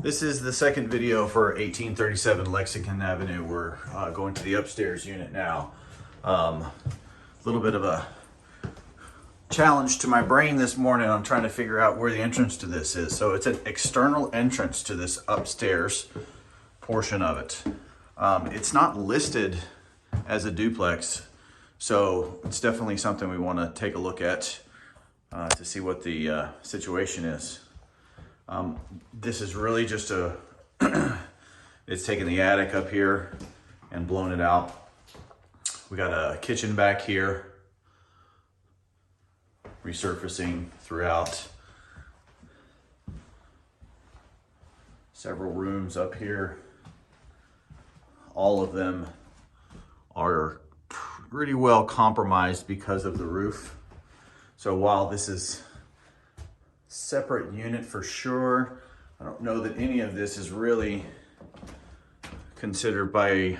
This is the second video for 1837 Lexington Avenue. We're going to the upstairs unit now. A little bit of a challenge to my brain this morning. I'm trying to figure out where the entrance to this is. So it's an external entrance to this upstairs portion of it. It's not listed as a duplex, so it's definitely something we want to take a look at to see what the situation is. This is really just it's taken the attic up here and blown it out. We got a kitchen back here, resurfacing throughout. Several rooms up here. All of them are pretty well compromised because of the roof. So while this is separate unit for sure, I don't know that any of this is really considered by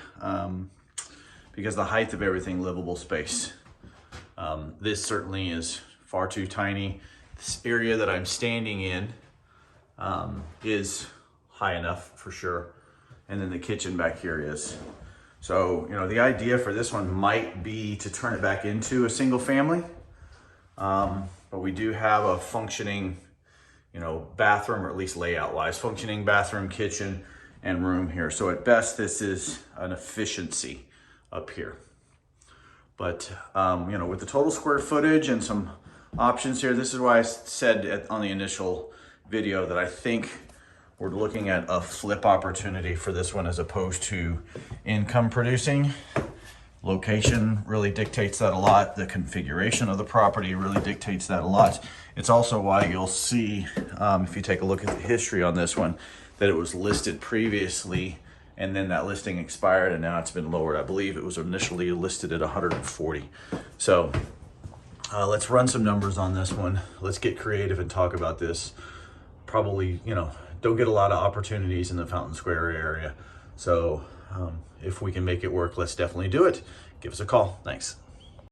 because the height of everything livable space. This certainly is far too tiny. This area that I'm standing in is high enough for sure, and then the kitchen back here is. So, you know, the idea for this one might be to turn it back into a single family. But we do have a functioning, you know, bathroom, or at least layout wise, functioning bathroom, kitchen, and room here. So at best, this is an efficiency up here. But, you know, with the total square footage and some options here, this is why I said on the initial video that I think we're looking at a flip opportunity for this one as opposed to income producing. Location really dictates that a lot. The configuration of the property really dictates that a lot. It's also why you'll see, if you take a look at the history on this one, that it was listed previously and then that listing expired and now it's been lowered. I believe it was initially listed at 140. So let's run some numbers on this one. Let's get creative and talk about this. Probably, you know, don't get a lot of opportunities in the Fountain Square area. So if we can make it work, let's definitely do it. Give us a call. Thanks.